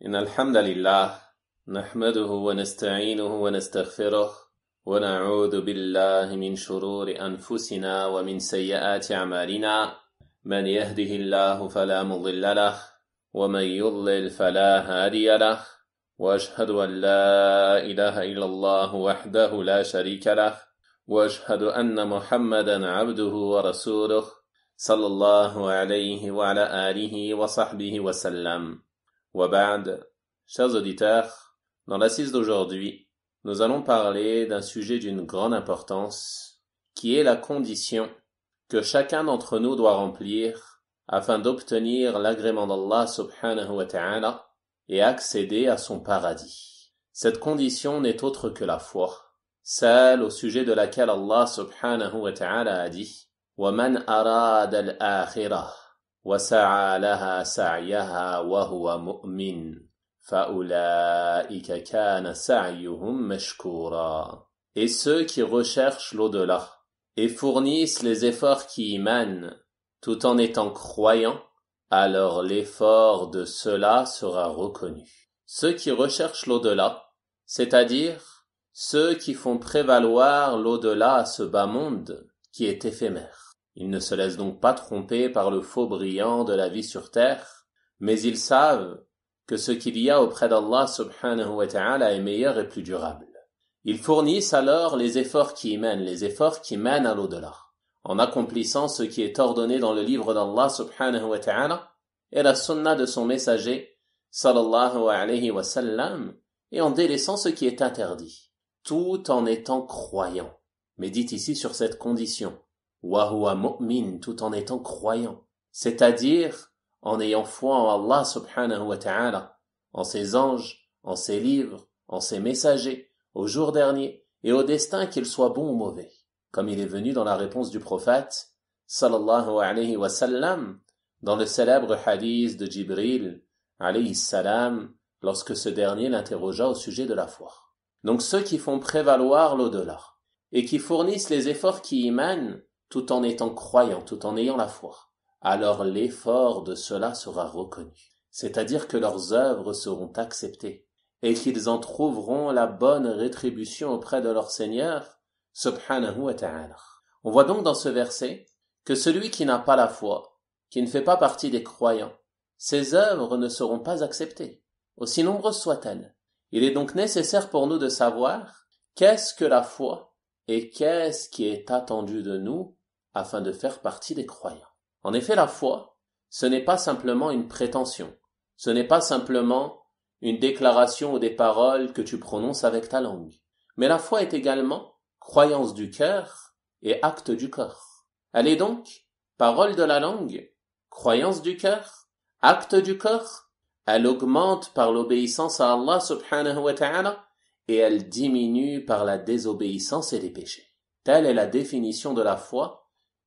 إن الحمد لله نحمده ونستعينه ونستغفره ونعوذ بالله من شرور أنفسنا ومن سيئات أعمالنا من يهده الله فلا مضل له ومن يضلل فلا هادي له وأشهد أن لا إله إلا الله وحده لا شريك له وأشهد أن محمدا عبده ورسوله صلى الله عليه وعلى آله وصحبه وسلم. Waba'd, chers auditeurs, dans l'assise d'aujourd'hui, nous allons parler d'un sujet d'une grande importance, qui est la condition que chacun d'entre nous doit remplir afin d'obtenir l'agrément d'Allah subhanahu wa ta'ala et accéder à son paradis. Cette condition n'est autre que la foi, celle au sujet de laquelle Allah subhanahu wa ta'ala a dit « وَمَنْ أَرَادَ الْآخِرَةَ وَسَعَى لَهَا سَعْيَهَا وَهُوَ مُؤْمِنٌ فَأُولَئِكَ كَانَ سَعْيُهُمْ مَشْكُورًا » Et ceux qui recherchent l'au-delà et fournissent les efforts qui y mènent tout en étant croyants, alors l'effort de ceux-là sera reconnu. Ceux qui recherchent l'au-delà, c'est-à-dire ceux qui font prévaloir l'au-delà à ce bas monde qui est éphémère. Ils ne se laissent donc pas tromper par le faux brillant de la vie sur terre, mais ils savent que ce qu'il y a auprès d'Allah subhanahu wa ta'ala est meilleur et plus durable. Ils fournissent alors les efforts qui y mènent, les efforts qui mènent à l'au-delà, en accomplissant ce qui est ordonné dans le livre d'Allah subhanahu wa ta'ala et la sunna de son messager sallallahu alayhi wa sallam, et en délaissant ce qui est interdit, tout en étant croyant. Médite ici sur cette condition. Wa huwa mu'min, tout en étant croyant, c'est-à-dire en ayant foi en Allah subhanahu wa ta'ala, en ses anges, en ses livres, en ses messagers, au jour dernier et au destin qu'il soit bon ou mauvais, comme il est venu dans la réponse du prophète sallallahu alayhi wa sallam dans le célèbre hadith de Jibril alayhi salam lorsque ce dernier l'interrogea au sujet de la foi. Donc ceux qui font prévaloir l'au-delà et qui fournissent les efforts qui y mènent tout en étant croyants, tout en ayant la foi, alors l'effort de cela sera reconnu. C'est-à-dire que leurs œuvres seront acceptées et qu'ils en trouveront la bonne rétribution auprès de leur Seigneur, subhanahu wa ta'ala. On voit donc dans ce verset que celui qui n'a pas la foi, qui ne fait pas partie des croyants, ses œuvres ne seront pas acceptées, aussi nombreuses soient-elles. Il est donc nécessaire pour nous de savoir qu'est-ce que la foi et qu'est-ce qui est attendu de nous afin de faire partie des croyants. En effet, la foi, ce n'est pas simplement une prétention, ce n'est pas simplement une déclaration ou des paroles que tu prononces avec ta langue, mais la foi est également croyance du cœur et acte du corps. Elle est donc parole de la langue, croyance du cœur, acte du corps, elle augmente par l'obéissance à Allah subhanahu wa ta'ala et elle diminue par la désobéissance et les péchés. Telle est la définition de la foi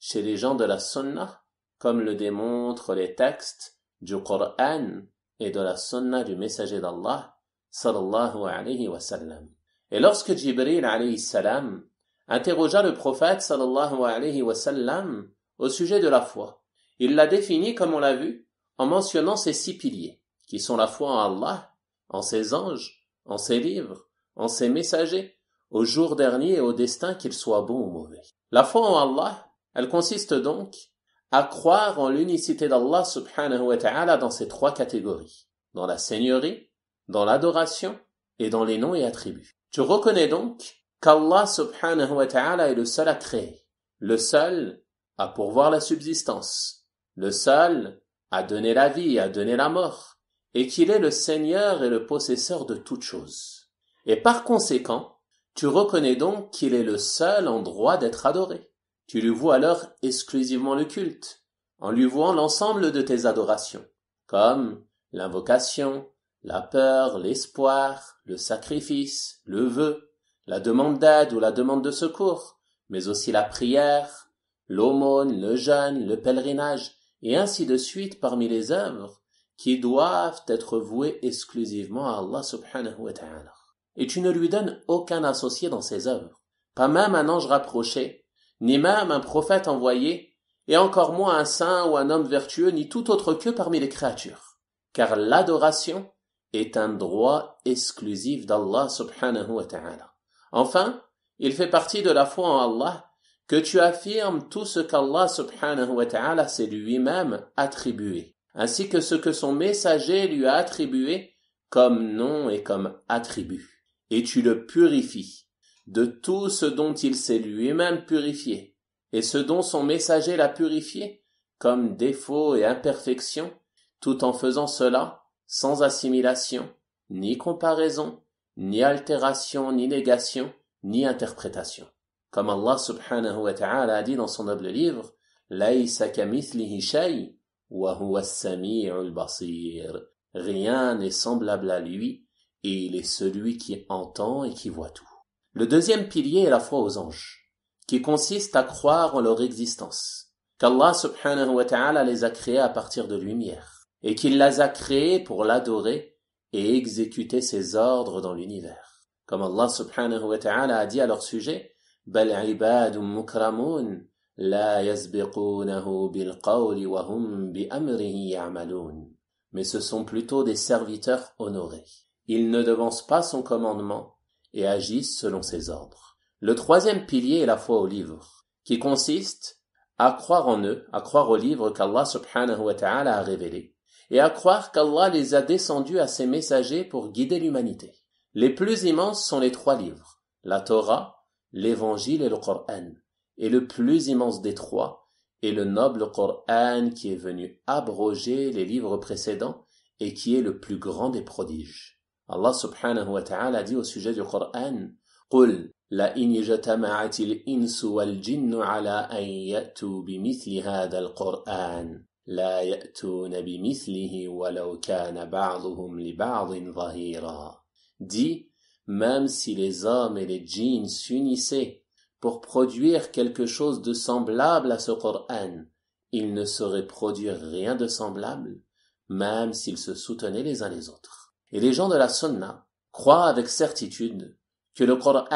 chez les gens de la Sunna, comme le démontrent les textes du Coran et de la Sunna du messager d'Allah, sallallahu alayhi wa sallam. Et lorsque Jibril alayhi salam interrogea le prophète sallallahu alayhi wa sallam au sujet de la foi, il l'a définie, comme on l'a vu, en mentionnant ces 6 piliers, qui sont la foi en Allah, en ses anges, en ses livres, en ses messagers, au jour dernier et au destin qu'il soit bon ou mauvais. La foi en Allah, elle consiste donc à croire en l'unicité d'Allah subhanahu wa ta'ala dans ces 3 catégories, dans la seigneurie, dans l'adoration et dans les noms et attributs. Tu reconnais donc qu'Allah subhanahu wa ta'ala est le seul à créer, le seul à pourvoir la subsistance, le seul à donner la vie et à donner la mort, et qu'il est le Seigneur et le possesseur de toutes choses. Et par conséquent, tu reconnais donc qu'il est le seul en droit d'être adoré. Tu lui voues alors exclusivement le culte, en lui vouant l'ensemble de tes adorations, comme l'invocation, la peur, l'espoir, le sacrifice, le vœu, la demande d'aide ou la demande de secours, mais aussi la prière, l'aumône, le jeûne, le pèlerinage, et ainsi de suite parmi les œuvres qui doivent être vouées exclusivement à Allah subhanahu wa ta'ala. Et tu ne lui donnes aucun associé dans ses œuvres, pas même un ange rapproché, ni même un prophète envoyé, et encore moins un saint ou un homme vertueux, ni tout autre qu'eux parmi les créatures. Car l'adoration est un droit exclusif d'Allah subhanahu wa ta'ala. Enfin, il fait partie de la foi en Allah que tu affirmes tout ce qu'Allah subhanahu wa ta'ala s'est lui-même attribué, ainsi que ce que son messager lui a attribué comme nom et comme attribut. Et tu le purifies de tout ce dont il s'est lui-même purifié, et ce dont son messager l'a purifié, comme défaut et imperfection, tout en faisant cela sans assimilation, ni comparaison, ni altération, ni négation, ni interprétation. Comme Allah subhanahu wa ta'ala a dit dans son noble livre, Laysa kamithlihi shay, wa huwa as-sami'ul basir. Rien n'est semblable à lui, et il est celui qui entend et qui voit tout. Le deuxième pilier est la foi aux anges, qui consiste à croire en leur existence, qu'Allah subhanahu wa ta'ala les a créés à partir de lumière, et qu'il les a créés pour l'adorer et exécuter ses ordres dans l'univers. Comme Allah subhanahu wa ta'ala a dit à leur sujet, Bal ibadun mukramun, la yasbiqunahu bil qawli wa hum bi amrihi ya'malun. Mais ce sont plutôt des serviteurs honorés. Ils ne devancent pas son commandement et agissent selon ses ordres. Le troisième pilier est la foi aux livres, qui consiste à croire en eux, à croire aux livres qu'Allah subhanahu wa ta'ala a révélés, et à croire qu'Allah les a descendus à ses messagers pour guider l'humanité. Les plus immenses sont les trois livres, la Torah, l'Évangile et le Coran, et le plus immense des trois est le noble Coran qui est venu abroger les livres précédents et qui est le plus grand des prodiges. Allah subhanahu wa ta'ala dit au sujet du Coran, قُلْ لَإِنِ اجْتَمَعَتِ الْإِنسُ وَالْجِنُّ عَلَىٰ أَنْ يَأْتُوا بِمِثْلِ هَذَا الْقُرْآنِ لَا يَأْتُونَ بِمِثْلِهِ وَلَوْ كَانَ بَعْضُهُمْ لِبَعْضٍ ظَهِيرًا. Dit, même si les hommes et les djinns s'unissaient pour produire quelque chose de semblable à ce Coran, ils ne sauraient produire rien de semblable, même s'ils se soutenaient les uns les autres. Et les gens de la Sunna croient avec certitude que le Coran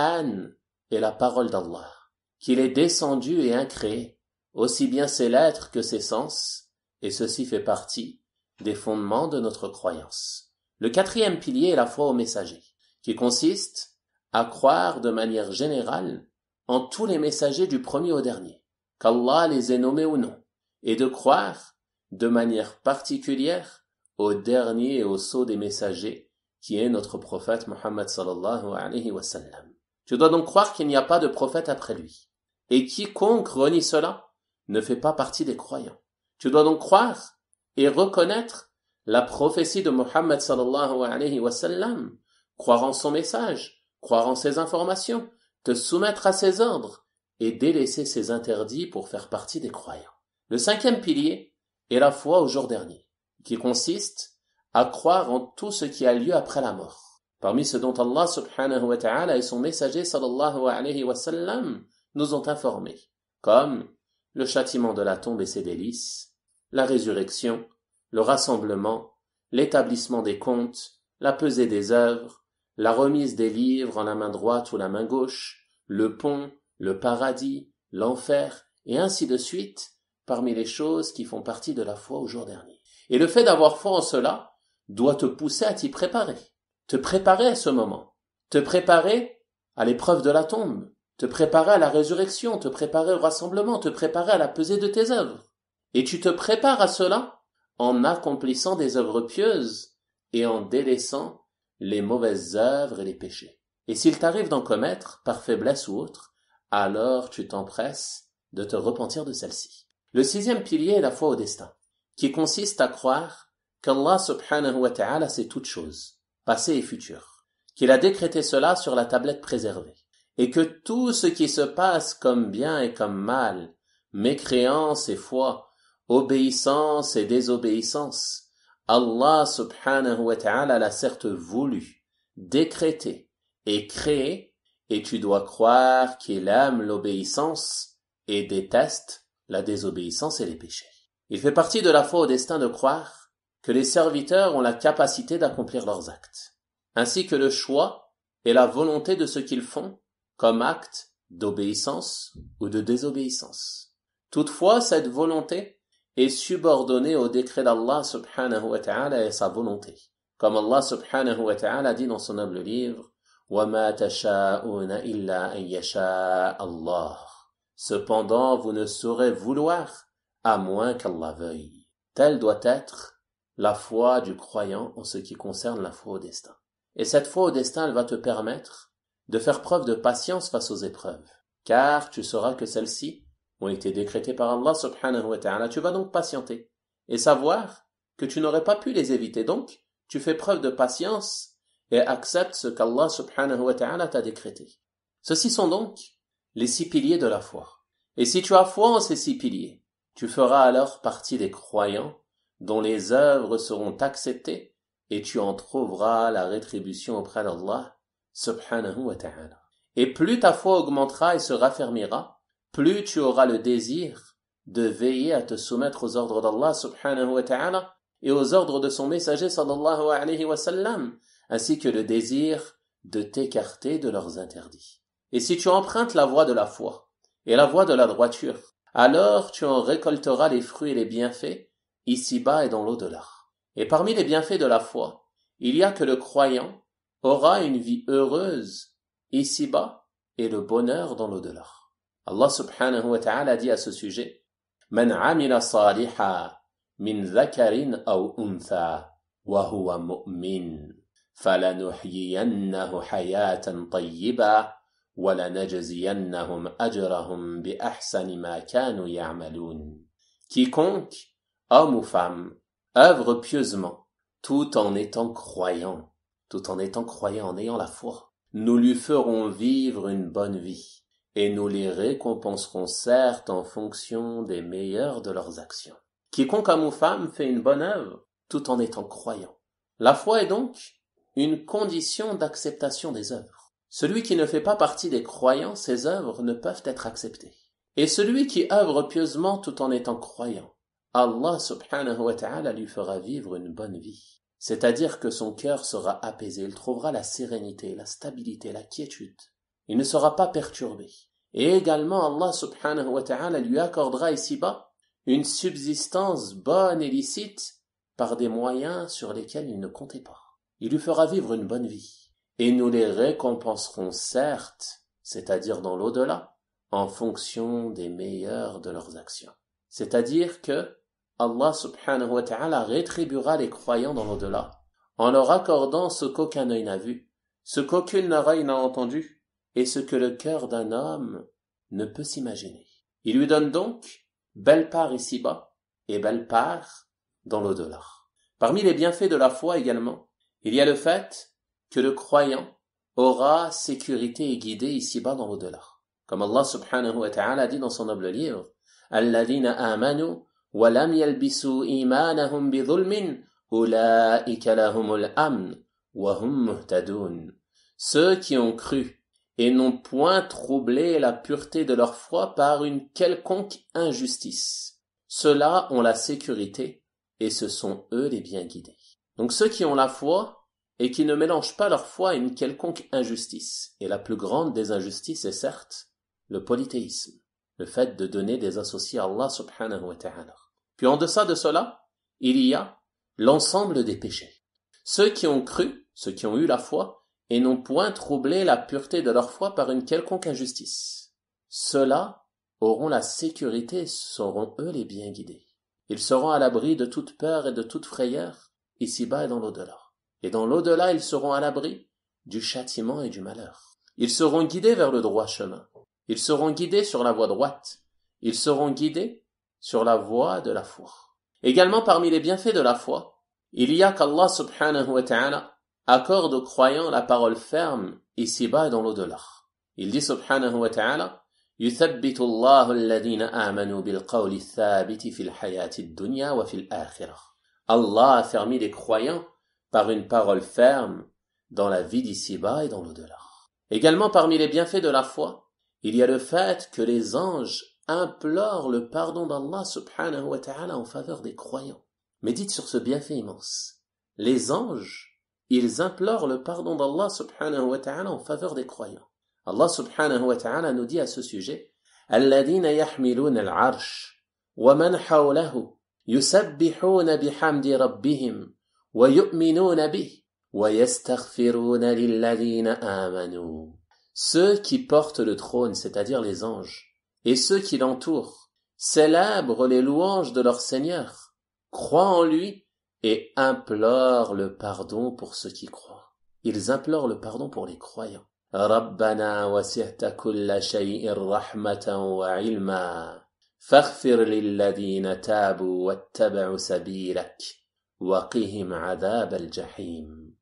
est la parole d'Allah, qu'il est descendu et incréé, aussi bien ses lettres que ses sens, et ceci fait partie des fondements de notre croyance. Le quatrième pilier est la foi au messager, qui consiste à croire de manière générale en tous les messagers du premier au dernier, qu'Allah les ait nommés ou non, et de croire de manière particulière au dernier et au sceau des messagers, qui est notre prophète Muhammad sallallahu alayhi wa sallam. Tu dois donc croire qu'il n'y a pas de prophète après lui, et quiconque renie cela ne fait pas partie des croyants. Tu dois donc croire et reconnaître la prophétie de Muhammad sallallahu alayhi wa sallam, croire en son message, croire en ses informations, te soumettre à ses ordres et délaisser ses interdits pour faire partie des croyants. Le cinquième pilier est la foi au jour dernier, qui consiste à croire en tout ce qui a lieu après la mort. Parmi ce dont Allah subhanahu wa ta'ala et son messager sallallahu alayhi wa sallam nous ont informés, comme le châtiment de la tombe et ses délices, la résurrection, le rassemblement, l'établissement des comptes, la pesée des œuvres, la remise des livres en la main droite ou la main gauche, le pont, le paradis, l'enfer, et ainsi de suite, parmi les choses qui font partie de la foi au jour dernier. Et le fait d'avoir foi en cela doit te pousser à t'y préparer, te préparer à ce moment, te préparer à l'épreuve de la tombe, te préparer à la résurrection, te préparer au rassemblement, te préparer à la pesée de tes œuvres. Et tu te prépares à cela en accomplissant des œuvres pieuses et en délaissant les mauvaises œuvres et les péchés. Et s'il t'arrive d'en commettre, par faiblesse ou autre, alors tu t'empresses de te repentir de celle-ci. Le sixième pilier est la foi au destin, qui consiste à croire qu'Allah subhanahu wa ta'ala sait toutes choses, passées et futures, qu'il a décrété cela sur la tablette préservée, et que tout ce qui se passe comme bien et comme mal, mécréance et foi, obéissance et désobéissance, Allah subhanahu wa ta'ala l'a certes voulu, décrété et créé, et tu dois croire qu'il aime l'obéissance et déteste la désobéissance et les péchés. Il fait partie de la foi au destin de croire que les serviteurs ont la capacité d'accomplir leurs actes, ainsi que le choix et la volonté de ce qu'ils font comme acte d'obéissance ou de désobéissance. Toutefois, cette volonté est subordonnée au décret d'Allah subhanahu wa ta'ala et sa volonté. Comme Allah subhanahu wa ta'ala dit dans son noble livre, وَمَا تَشَاءُونَ إِلَّا أَن يَشَاءَ اللَّهُ. Cependant, vous ne saurez vouloir à moins qu'Allah veuille. Telle doit être la foi du croyant en ce qui concerne la foi au destin. Et cette foi au destin, elle va te permettre de faire preuve de patience face aux épreuves. Car tu sauras que celles-ci ont été décrétées par Allah subhanahu wa ta'ala. Tu vas donc patienter et savoir que tu n'aurais pas pu les éviter. Donc, tu fais preuve de patience et accepte ce qu'Allah subhanahu wa ta'ala t'a décrété. Ceux-ci sont donc les 6 piliers de la foi. Et si tu as foi en ces 6 piliers, tu feras alors partie des croyants dont les œuvres seront acceptées et tu en trouveras la rétribution auprès d'Allah subhanahu wa ta'ala. Et plus ta foi augmentera et se raffermira, plus tu auras le désir de veiller à te soumettre aux ordres d'Allah subhanahu wa ta'ala et aux ordres de son messager sallallahu alayhi wa sallam, ainsi que le désir de t'écarter de leurs interdits. Et si tu empruntes la voie de la foi et la voie de la droiture, alors tu en récolteras les fruits et les bienfaits ici-bas et dans l'au-delà. Et parmi les bienfaits de la foi, il y a que le croyant aura une vie heureuse ici-bas et le bonheur dans l'au-delà. Allah subhanahu wa ta'ala dit à ce sujet, Man amila saliha min dhakarin aw untha wa huwa mu'min فَلَنُحْيِيَنَّهُ حَيَاةً طَيِّبَةً وَلَنَجْزِيَنَّهُمْ أَجْرَهُمْ بِأَحْسَنِ مَا كَانُوا يَعْمَلُونَ. Quiconque, homme ou femme, œuvre pieusement, tout en étant croyant, en ayant la foi, nous lui ferons vivre une bonne vie, et nous les récompenserons certes en fonction des meilleures de leurs actions. Quiconque, homme ou femme, fait une bonne œuvre, tout en étant croyant. La foi est donc une condition d'acceptation des œuvres. Celui qui ne fait pas partie des croyants, ses œuvres ne peuvent être acceptées. Et celui qui œuvre pieusement tout en étant croyant, Allah subhanahu wa ta'ala lui fera vivre une bonne vie. C'est-à-dire que son cœur sera apaisé, il trouvera la sérénité, la stabilité, la quiétude. Il ne sera pas perturbé. Et également Allah subhanahu wa ta'ala lui accordera ici-bas une subsistance bonne et licite par des moyens sur lesquels il ne comptait pas. Il lui fera vivre une bonne vie, et nous les récompenserons certes, c'est-à-dire dans l'au-delà, en fonction des meilleures de leurs actions. C'est-à-dire que Allah subhanahu wa ta'ala rétribuera les croyants dans l'au-delà, en leur accordant ce qu'aucun œil n'a vu, ce qu'aucune oreille n'a entendu, et ce que le cœur d'un homme ne peut s'imaginer. Il lui donne donc belle part ici-bas, et belle part dans l'au-delà. Parmi les bienfaits de la foi également, il y a le fait que le croyant aura sécurité et guidé ici-bas dans l'au-delà. Comme Allah subhanahu wa ta'ala dit dans son noble livre, الَّذِينَ آمَنُوا وَلَمْ يَلْبِسُوا إِيمَانَهُمْ بِظُلْمٍ أُولَئِكَ لَهُمُ الْأَمْنُ وَهُمْ مُهْتَدُونَ. Ceux qui ont cru et n'ont point troublé la pureté de leur foi par une quelconque injustice. Ceux-là ont la sécurité et ce sont eux les bien guidés. Donc ceux qui ont la foi et qui ne mélangent pas leur foi à une quelconque injustice. Et la plus grande des injustices est certes le polythéisme, le fait de donner des associés à Allah subhanahu wa ta'ala. Puis en deçà de cela, il y a l'ensemble des péchés. Ceux qui ont cru, ceux qui ont eu la foi, et n'ont point troublé la pureté de leur foi par une quelconque injustice. Ceux-là auront la sécurité et seront eux les bien guidés. Ils seront à l'abri de toute peur et de toute frayeur, ici-bas et dans l'au-delà. Et dans l'au-delà, ils seront à l'abri du châtiment et du malheur. Ils seront guidés vers le droit chemin. Ils seront guidés sur la voie droite. Ils seront guidés sur la voie de la foi. Également parmi les bienfaits de la foi, il y a qu'Allah subhanahu wa ta'ala accorde aux croyants la parole ferme ici-bas et dans l'au-delà. Il dit subhanahu wa ta'ala, يثبت الله الذين آمنوا بالقول الثابت في الحياة الدنيا وفي الآخرة. Allah a fermé les croyants par une parole ferme dans la vie d'ici-bas et dans l'au-delà. Également parmi les bienfaits de la foi, il y a le fait que les anges implorent le pardon d'Allah subhanahu wa ta'ala en faveur des croyants. Médite sur ce bienfait immense. Les anges, ils implorent le pardon d'Allah subhanahu wa ta'ala en faveur des croyants. Allah subhanahu wa ta'ala nous dit à ce sujet, الذين يحملون العرش ومن حوله يسبحون بحمد ربهم وَيُؤْمِنُونَ بِهِ وَيَسْتَغْفِرُونَ لِلَّذِينَ آمَنُوا. Ceux qui portent le trône, c'est-à-dire les anges, et ceux qui l'entourent, célèbrent les louanges de leur Seigneur, croient en lui et implorent le pardon pour ceux qui croient. Ils implorent le pardon pour les croyants. رَبَّنَا وَسِعْتَ كُلَّ شَيْءٍ رَحْمَةً وَعِلْمًا فَاغْفِرْ لِلَّذِينَ تَابُوا وَاتَّبَعُوا سَبِيلَكَ وَقِهِمْ عَذَابَ الْجَحِيمِ.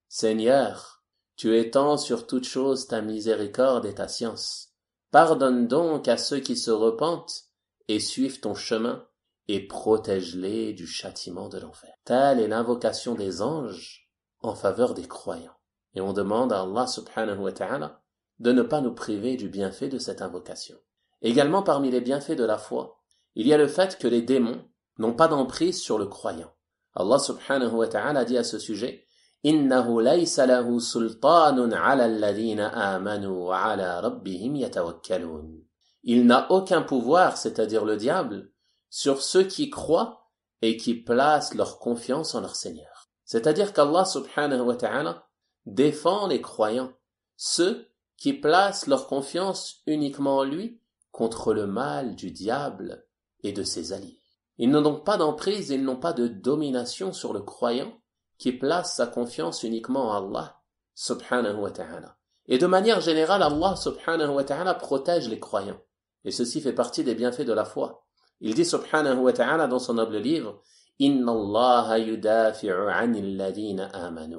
Seigneur, tu étends sur toute chose ta miséricorde et ta science. Pardonne donc à ceux qui se repentent et suivent ton chemin et protège-les du châtiment de l'enfer. Telle est l'invocation des anges en faveur des croyants. Et on demande à Allah subhanahu wa ta'ala de ne pas nous priver du bienfait de cette invocation. Également parmi les bienfaits de la foi, il y a le fait que les démons n'ont pas d'emprise sur le croyant. Allah subhanahu wa ta'ala dit à ce sujet: إِنَّهُ لَيْسَ لَهُ سُلْطَانٌ عَلَى الَّذِينَ آمَنُوا وَعَلَى رَبِّهِمْ يَتَوَكَّلُونَ. Il n'a aucun pouvoir, c'est-à-dire le diable, sur ceux qui croient et qui placent leur confiance en leur Seigneur. C'est-à-dire qu'Allah subhanahu wa ta'ala défend les croyants, ceux qui placent leur confiance uniquement en lui contre le mal du diable et de ses alliés. Ils n'ont donc pas d'emprise, ils n'ont pas de domination sur le croyant qui place sa confiance uniquement en Allah subhanahu wa ta'ala. Et de manière générale, Allah subhanahu wa ta'ala protège les croyants. Et ceci fait partie des bienfaits de la foi. Il dit subhanahu wa ta'ala dans son noble livre: Inna Allah yudafi'u 'anil ladina amanu.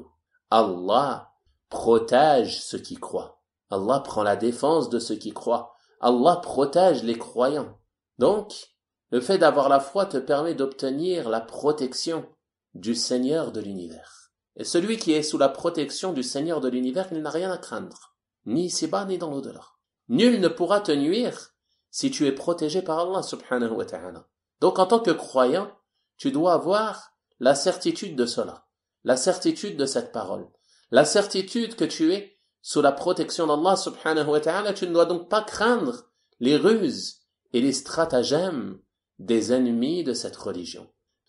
Allah protège ceux qui croient. Allah prend la défense de ceux qui croient. Allah protège les croyants. Donc, le fait d'avoir la foi te permet d'obtenir la protection du Seigneur de l'univers. Et celui qui est sous la protection du Seigneur de l'univers, il n'a rien à craindre, ni ici-bas, ni dans l'au-delà. Nul ne pourra te nuire si tu es protégé par Allah subhanahu wa ta'ala. Donc en tant que croyant, tu dois avoir la certitude de cela, la certitude de cette parole, la certitude que tu es sous la protection d'Allah subhanahu wa ta'ala. Tu ne dois donc pas craindre les ruses et les stratagèmes des ennemis de cette religion.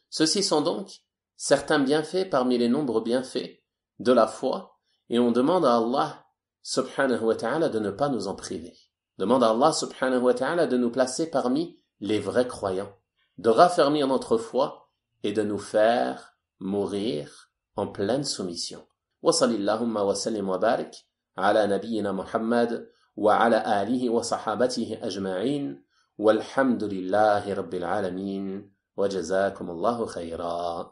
Ceux-ci sont donc certains bienfaits parmi les nombreux bienfaits de la foi, et on demande à Allah subhanahu wa ta'ala de ne pas nous en priver. Demande à Allah subhanahu wa ta'ala de nous placer parmi les vrais croyants, de raffermir notre foi et de nous faire mourir en pleine soumission. Wa salillahumma wa sallim wa barik ala nabiyyina Muhammad wa ala alihi wa sahabatihi ajma'in walhamdulillahi rabbil alamin wa jazakumullahu khayra.